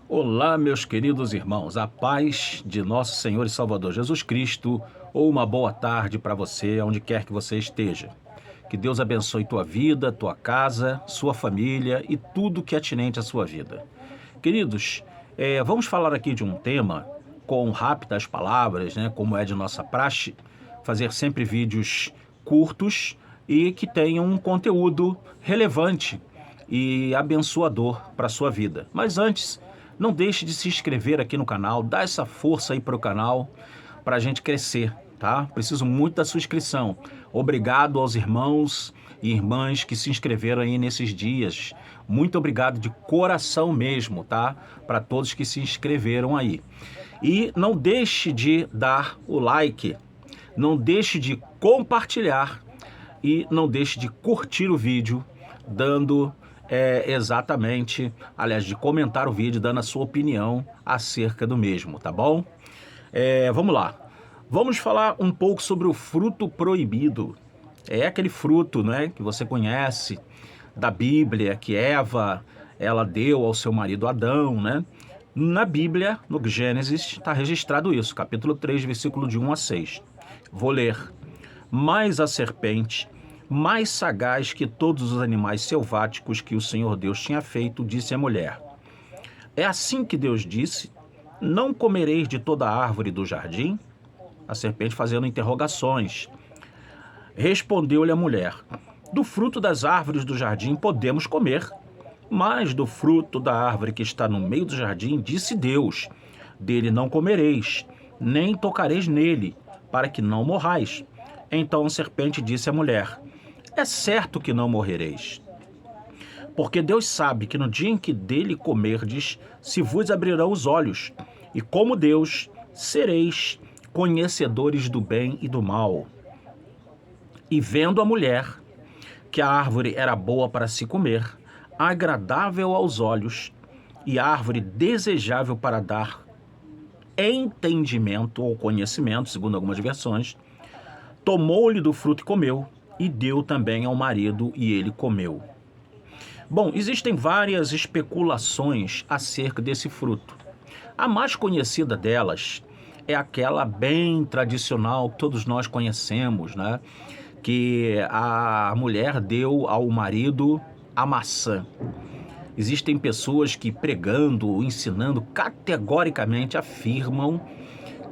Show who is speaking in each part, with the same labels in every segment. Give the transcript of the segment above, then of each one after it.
Speaker 1: Olá, meus queridos irmãos, a paz de nosso Senhor e Salvador Jesus Cristo, ou uma boa tarde para você, onde quer que você esteja. Que Deus abençoe tua vida, tua casa, sua família e tudo que é atinente à sua vida. Queridos, vamos falar aqui de um tema com rápidas palavras, né, como é de nossa praxe, fazer sempre vídeos curtos e que tenham um conteúdo relevante e abençoador para a sua vida. Mas antes, não deixe de se inscrever aqui no canal, dá essa força aí para o canal, para a gente crescer, tá? Preciso muito da sua inscrição. Obrigado aos irmãos e irmãs que se inscreveram aí nesses dias. Muito obrigado de coração mesmo, tá? Para todos que se inscreveram aí. E não deixe de dar o like, não deixe de compartilhar e não deixe de curtir o vídeo, dando aliás, de comentar o vídeo, dando a sua opinião acerca do mesmo, tá bom? Vamos lá. Vamos falar um pouco sobre o fruto proibido. É aquele fruto, né, que você conhece da Bíblia, que Eva, ela deu ao seu marido Adão, né? Na Bíblia, no Gênesis, está registrado isso, capítulo 3, versículo de 1 a 6. Vou ler. Mas a serpente, mais sagaz que todos os animais selváticos que o Senhor Deus tinha feito, disse à mulher: É assim que Deus disse: Não comereis de toda a árvore do jardim? A serpente fazendo interrogações. Respondeu-lhe a mulher: Do fruto das árvores do jardim podemos comer, mas do fruto da árvore que está no meio do jardim, disse Deus: Dele não comereis, nem tocareis nele, para que não morrais. Então a serpente disse à mulher: É certo que não morrereis. Porque Deus sabe que no dia em que dele comerdes, se vos abrirão os olhos, e como Deus, sereis conhecedores do bem e do mal. E vendo a mulher que a árvore era boa para se comer, agradável aos olhos, e árvore desejável para dar entendimento ou conhecimento, segundo algumas versões, tomou-lhe do fruto e comeu, e deu também ao marido, e ele comeu. Bom, existem várias especulações acerca desse fruto. A mais conhecida delas é aquela bem tradicional que todos nós conhecemos, né? Que a mulher deu ao marido a maçã. Existem pessoas que pregando, ensinando, categoricamente afirmam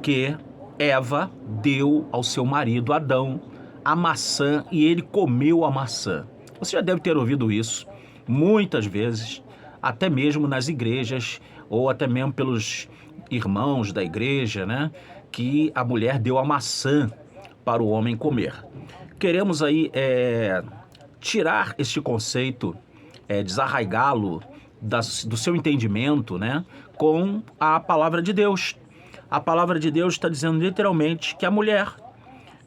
Speaker 1: que Eva deu ao seu marido Adão a maçã e ele comeu a maçã. Você já deve ter ouvido isso muitas vezes, até mesmo nas igrejas ou até mesmo pelos irmãos da igreja, né? Que a mulher deu a maçã para o homem comer. Queremos aí tirar este conceito, desarraigá-lo do seu entendimento, né? Com a palavra de Deus. A palavra de Deus está dizendo literalmente que a mulher,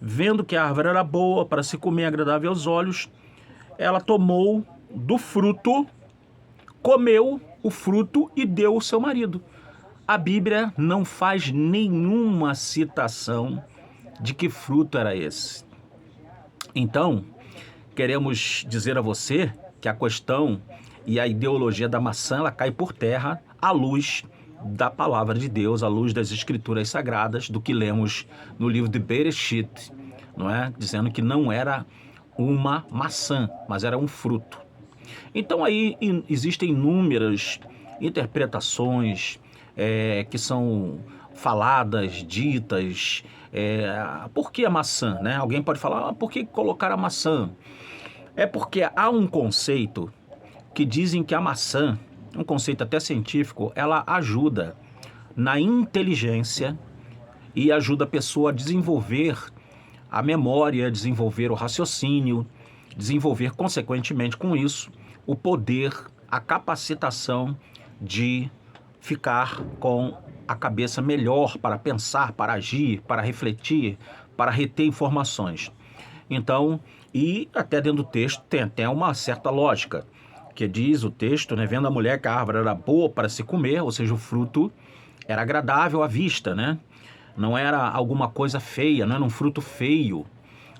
Speaker 1: vendo que a árvore era boa para se comer, agradável aos olhos, ela tomou do fruto, comeu o fruto e deu ao seu marido. A Bíblia não faz nenhuma citação de que fruto era esse. Então, queremos dizer a você que a questão e a ideologia da maçã, ela cai por terra à luz da palavra de Deus, à luz das escrituras sagradas, do que lemos no livro de Bereshit, não é? Dizendo que não era uma maçã, mas era um fruto. Então aí existem inúmeras interpretações que são faladas, ditas. Por que a maçã, né? Alguém pode falar, por que colocar a maçã? É porque há um conceito que dizem que a maçã, um conceito até científico, ela ajuda na inteligência e ajuda a pessoa a desenvolver a memória, desenvolver o raciocínio, desenvolver, consequentemente com isso, o poder, a capacitação de ficar com a cabeça melhor para pensar, para agir, para refletir, para reter informações. Então, e até dentro do texto tem até uma certa lógica, que diz o texto, né, vendo a mulher que a árvore era boa para se comer, ou seja, o fruto era agradável à vista, né? Não era alguma coisa feia, não era um fruto feio,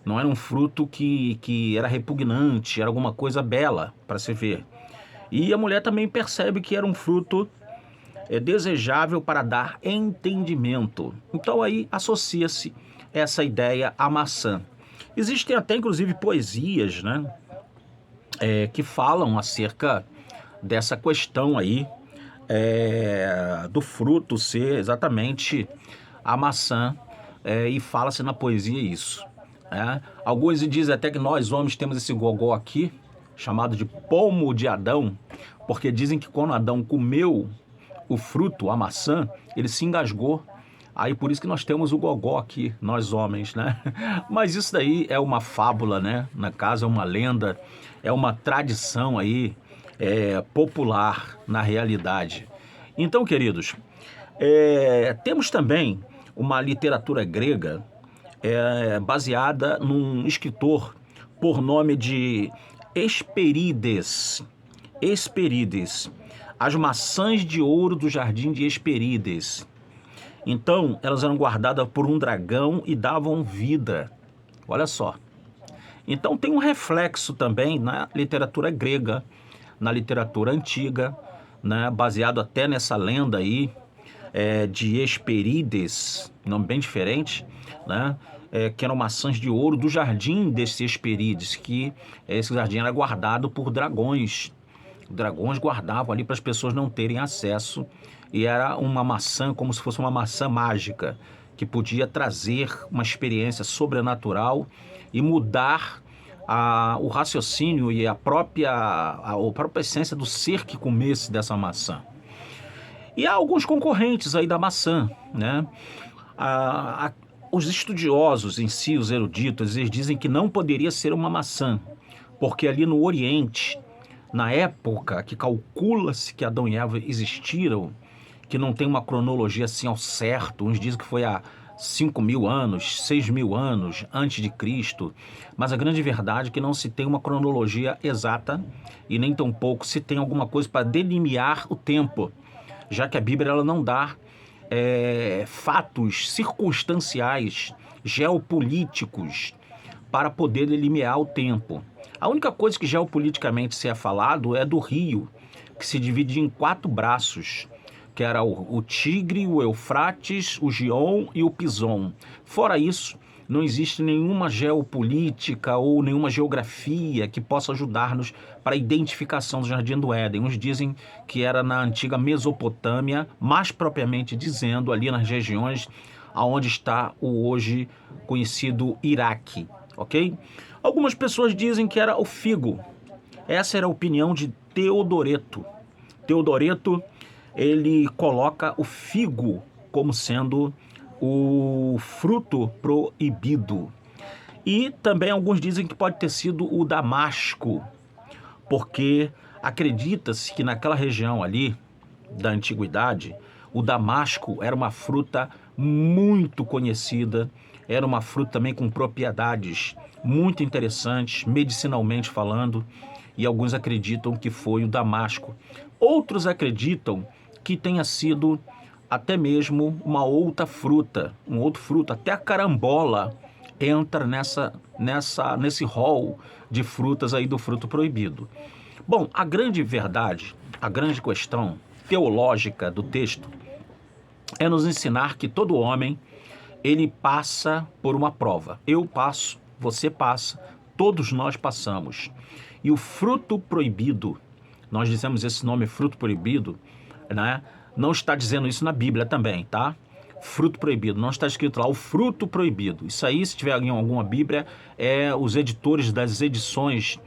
Speaker 1: não era um fruto que era repugnante, era alguma coisa bela para se ver. E a mulher também percebe que era um fruto é desejável para dar entendimento. Então aí associa-se essa ideia à maçã. Existem até inclusive poesias, né, que falam acerca dessa questão aí, do fruto ser exatamente a maçã, e fala-se na poesia isso. Alguns dizem até que nós homens temos esse gogó aqui, chamado de pomo de Adão, porque dizem que quando Adão comeu o fruto, a maçã, ele se engasgou. Aí por isso que nós temos o gogó aqui, nós homens, né? Mas isso daí é uma fábula, né? Na casa é uma lenda, é uma tradição aí, popular na realidade. Então, queridos, temos também uma literatura grega baseada num escritor por nome de Hesperides. Hesperides. As maçãs de ouro do jardim de Hesperides. Então, elas eram guardadas por um dragão e davam vida. Olha só. Então, tem um reflexo também na literatura grega, na literatura antiga, né, baseado até nessa lenda aí de Hesperides, nome bem diferente, né, que eram maçãs de ouro do jardim desse Hesperides, que esse jardim era guardado por dragões. Dragões guardavam ali para as pessoas não terem acesso, e era uma maçã como se fosse uma maçã mágica, que podia trazer uma experiência sobrenatural e mudar o raciocínio e a própria essência do ser que comesse dessa maçã. E há alguns concorrentes aí da maçã, né? Os estudiosos em si, os eruditos, eles dizem que não poderia ser uma maçã, porque ali no Oriente, na época que calcula-se que Adão e Eva existiram, que não tem uma cronologia assim ao certo, uns dizem que foi há 5.000 anos, 6.000 anos antes de Cristo, mas a grande verdade é que não se tem uma cronologia exata e nem tampouco se tem alguma coisa para delimitar o tempo, já que a Bíblia ela não dá fatos circunstanciais, geopolíticos, para poder delimitar o tempo. A única coisa que geopoliticamente se é falado é do rio, que se divide em 4 braços, que era o Tigre, o Eufrates, o Gion e o Pison. Fora isso, não existe nenhuma geopolítica ou nenhuma geografia que possa ajudar-nos para a identificação do Jardim do Éden. Uns dizem que era na antiga Mesopotâmia, mais propriamente dizendo, ali nas regiões onde está o hoje conhecido Iraque, ok? Algumas pessoas dizem que era o figo. Essa era a opinião de Teodoreto. Teodoreto, ele coloca o figo como sendo o fruto proibido. E também alguns dizem que pode ter sido o damasco, porque acredita-se que naquela região ali da antiguidade, o damasco era uma fruta muito conhecida, era uma fruta também com propriedades muito interessantes, medicinalmente falando, e alguns acreditam que foi o damasco. Outros acreditam que tenha sido até mesmo uma outra fruta, um outro fruto, até a carambola entra nesse rol de frutas aí do fruto proibido. Bom, a grande verdade, a grande questão teológica do texto é nos ensinar que todo homem, ele passa por uma prova. Eu passo, você passa, todos nós passamos. E o fruto proibido, nós dizemos esse nome fruto proibido, né? Não está dizendo isso na Bíblia também, tá? Fruto proibido, não está escrito lá o fruto proibido. Isso aí, se tiver em alguma Bíblia, os editores das edições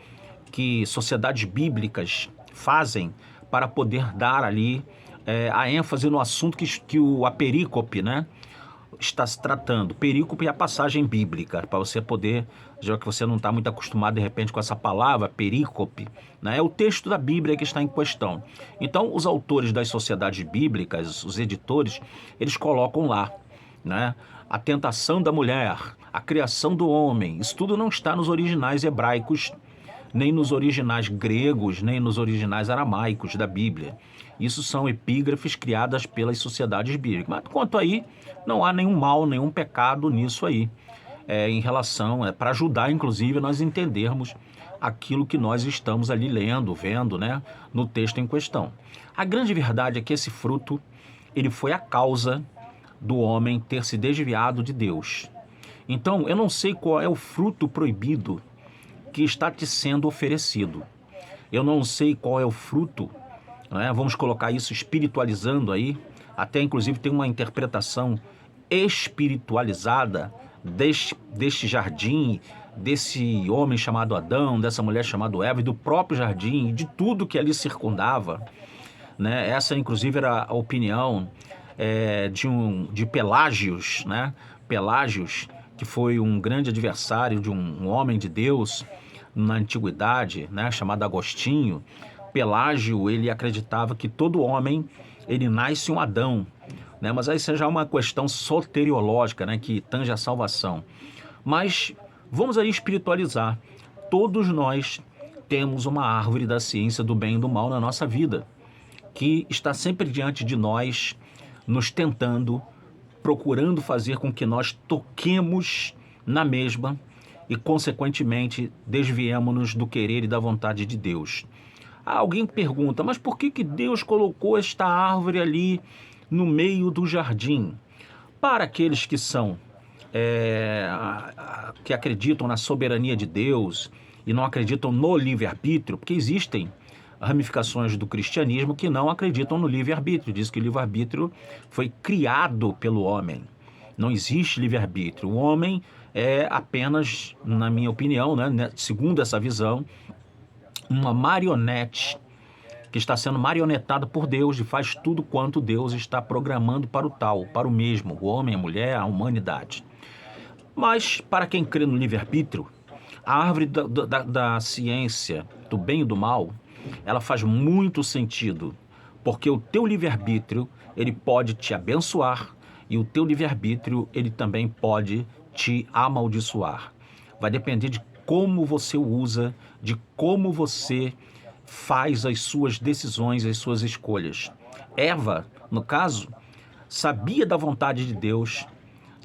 Speaker 1: que sociedades bíblicas fazem para poder dar ali a ênfase no assunto que a perícope, né, está se tratando. Perícope é a passagem bíblica, para você poder, já que você não está muito acostumado de repente com essa palavra, perícope, né, é o texto da Bíblia que está em questão. Então, os autores das sociedades bíblicas, os editores, eles colocam lá, né, a tentação da mulher, a criação do homem. Isso tudo não está nos originais hebraicos, nem nos originais gregos, nem nos originais aramaicos da Bíblia. Isso são epígrafes criadas pelas sociedades bíblicas. Mas quanto aí, não há nenhum mal, nenhum pecado nisso aí. Em relação, para ajudar, inclusive, nós entendermos aquilo que nós estamos ali lendo, vendo, né, no texto em questão. A grande verdade é que esse fruto, ele foi a causa do homem ter se desviado de Deus. Então, eu não sei qual é o fruto proibido que está te sendo oferecido. Eu não sei qual é o fruto, né? Vamos colocar isso espiritualizando aí, até inclusive tem uma interpretação espiritualizada deste jardim, desse homem chamado Adão, dessa mulher chamada Eva e do próprio jardim, e de tudo que ali circundava, né? Essa inclusive era a opinião de Pelágios, né? Pelágios, que foi um grande adversário de um homem de Deus na antiguidade, né? Chamado Agostinho. Pelágio, ele acreditava que todo homem, ele nasce um Adão, né? Mas aí isso já é uma questão soteriológica, né? Que tange a salvação. Mas vamos aí espiritualizar. Todos nós temos uma árvore da ciência do bem e do mal na nossa vida, que está sempre diante de nós, nos tentando, procurando fazer com que nós toquemos na mesma e, consequentemente, desviemos-nos do querer e da vontade de Deus. Alguém pergunta, mas por que Deus colocou esta árvore ali no meio do jardim? Para aqueles que são, que acreditam na soberania de Deus e não acreditam no livre-arbítrio, porque existem ramificações do cristianismo que não acreditam no livre-arbítrio. Diz que o livre-arbítrio foi criado pelo homem. Não existe livre-arbítrio. O homem é apenas, na minha opinião, né, segundo essa visão, uma marionete que está sendo marionetada por Deus e faz tudo quanto Deus está programando para o tal, para o mesmo, o homem, a mulher, a humanidade. Mas, para quem crê no livre-arbítrio, a árvore da ciência do bem e do mal, ela faz muito sentido, porque o teu livre-arbítrio, ele pode te abençoar e o teu livre-arbítrio, ele também pode te amaldiçoar. Vai depender de como você o usa, de como você faz as suas decisões, as suas escolhas. Eva, no caso, sabia da vontade de Deus.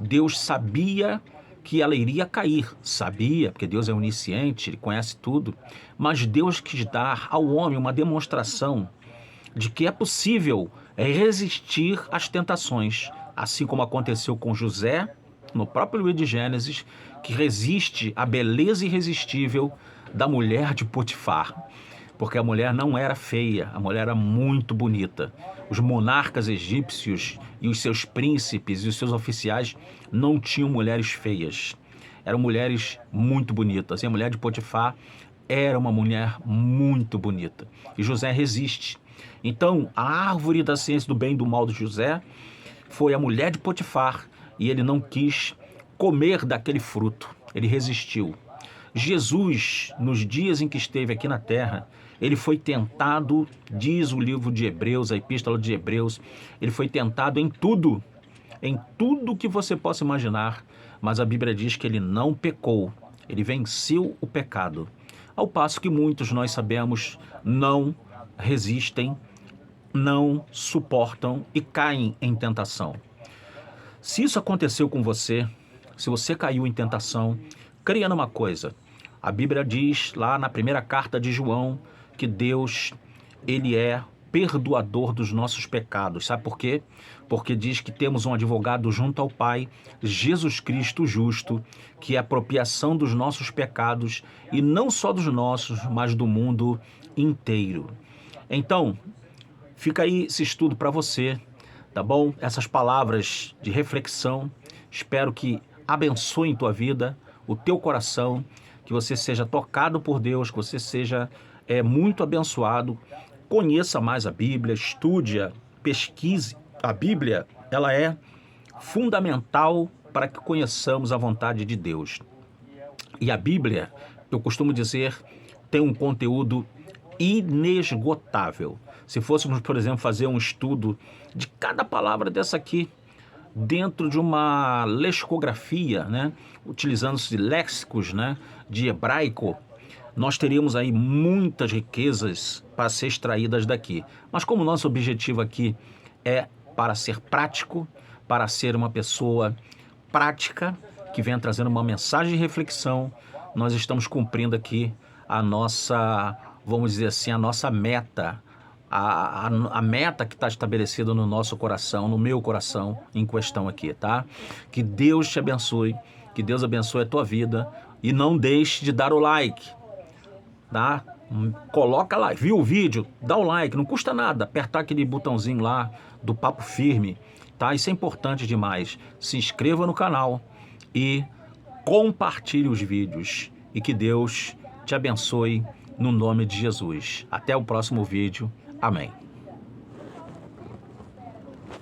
Speaker 1: Deus sabia que ela iria cair. Sabia, porque Deus é onisciente, Ele conhece tudo. Mas Deus quis dar ao homem uma demonstração de que é possível resistir às tentações. Assim como aconteceu com José, no próprio livro de Gênesis, que resiste à beleza irresistível da mulher de Potifar. Porque a mulher não era feia, a mulher era muito bonita. Os monarcas egípcios e os seus príncipes e os seus oficiais não tinham mulheres feias. Eram mulheres muito bonitas. E a mulher de Potifar era uma mulher muito bonita. E José resiste. Então, a árvore da ciência do bem e do mal de José foi a mulher de Potifar. E ele não quis comer daquele fruto. Ele resistiu. Jesus, nos dias em que esteve aqui na terra, ele foi tentado, diz o livro de Hebreus, a epístola de Hebreus, ele foi tentado em tudo que você possa imaginar, mas a Bíblia diz que ele não pecou, ele venceu o pecado. Ao passo que muitos, nós sabemos, não resistem, não suportam e caem em tentação. Se isso aconteceu com você, se você caiu em tentação, creia numa coisa. A Bíblia diz lá na primeira carta de João que Deus, ele é perdoador dos nossos pecados. Sabe por quê? Porque diz que temos um advogado junto ao Pai, Jesus Cristo justo, que é a apropriação dos nossos pecados, e não só dos nossos, mas do mundo inteiro. Então, fica aí esse estudo para você, tá bom? Essas palavras de reflexão, espero que abençoem tua vida, o teu coração, que você seja tocado por Deus, que você seja muito abençoado. Conheça mais a Bíblia, estude-a, pesquise. A Bíblia, ela é fundamental para que conheçamos a vontade de Deus. E a Bíblia, eu costumo dizer, tem um conteúdo inesgotável. Se fôssemos, por exemplo, fazer um estudo de cada palavra dessa aqui, dentro de uma lexicografia, né, utilizando-se léxicos, né, de hebraico, nós teríamos aí muitas riquezas para ser extraídas daqui. Mas como nosso objetivo aqui é para ser prático, para ser uma pessoa prática, que venha trazendo uma mensagem de reflexão, nós estamos cumprindo aqui a nossa, vamos dizer assim, a nossa meta, a meta que está estabelecida no nosso coração, no meu coração em questão aqui, tá? Que Deus te abençoe, que Deus abençoe a tua vida e não deixe de dar o like, tá? Coloca lá, viu o vídeo, dá o like, não custa nada, apertar aquele botãozinho lá do Papo Firme, tá? Isso é importante demais. Se inscreva no canal e compartilhe os vídeos e que Deus te abençoe no nome de Jesus. Até o próximo vídeo. Amém.